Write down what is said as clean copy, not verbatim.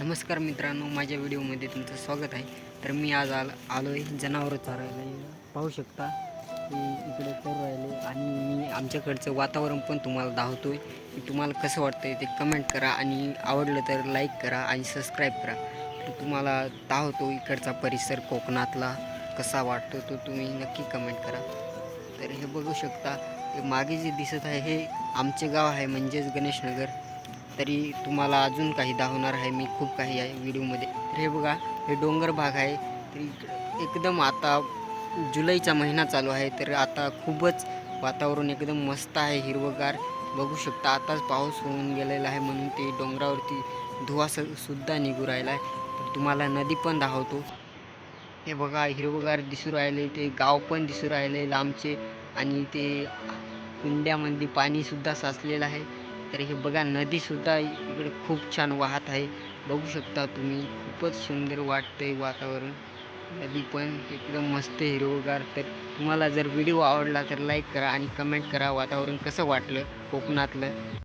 नमस्कार मित्रांनो, माझ्या व्हिडिओमध्ये तुमचं स्वागत आहे. तर मी आज आलो आहे जनावरं चारायला. पाहू शकता की इकडे चरू राहिले आणि मी आमच्याकडचं वातावरण पण तुम्हाला दाखवतो आहे की तुम्हाला कसं वाटतं आहे ते कमेंट करा आणि आवडलं तर लाईक करा आणि सबस्क्राईब करा. तर तुम्हाला दाखवतो इकडचा परिसर कोकणातला कसा वाटतो तो तुम्ही नक्की कमेंट करा. तर हे बघू शकता, हे मागे जे दिसत आहे हे आमचे गाव आहे, म्हणजेच गणेशनगर. तरी तुम्हाला अजून काही दाखवणार आहे मी, खूप काही आहे व्हिडिओमध्ये. तर हे बघा, हे डोंगर भाग आहे. तर एकदम आता जुलैचा महिना चालू आहे, तर आता खूपच वातावरण एकदम मस्त आहे, हिरवंगार. बघू शकता आताच पाऊस होऊन गेलेला आहे, म्हणून ते डोंगरावरती धुवा सुद्धा निघू राहिला आहे. तर तुम्हाला नदी पण दाखवतो. हे बघा, हिरवगार दिसू राहिले, ते गाव पण दिसू राहिले लांबचे आणि ते कुंड्यामध्ये पाणीसुद्धा साचलेलं आहे. तर हे बघा, नदीसुद्धा इकडे खूप छान वाहत आहे. बघू शकता तुम्ही, खूपच सुंदर वाटतंय वातावरण. नदी पण एकदम मस्त हिरवगार. तर तुम्हाला जर व्हिडिओ आवडला तर लाईक करा आणि कमेंट करा वातावरण कसं वाटलं कोकणातलं.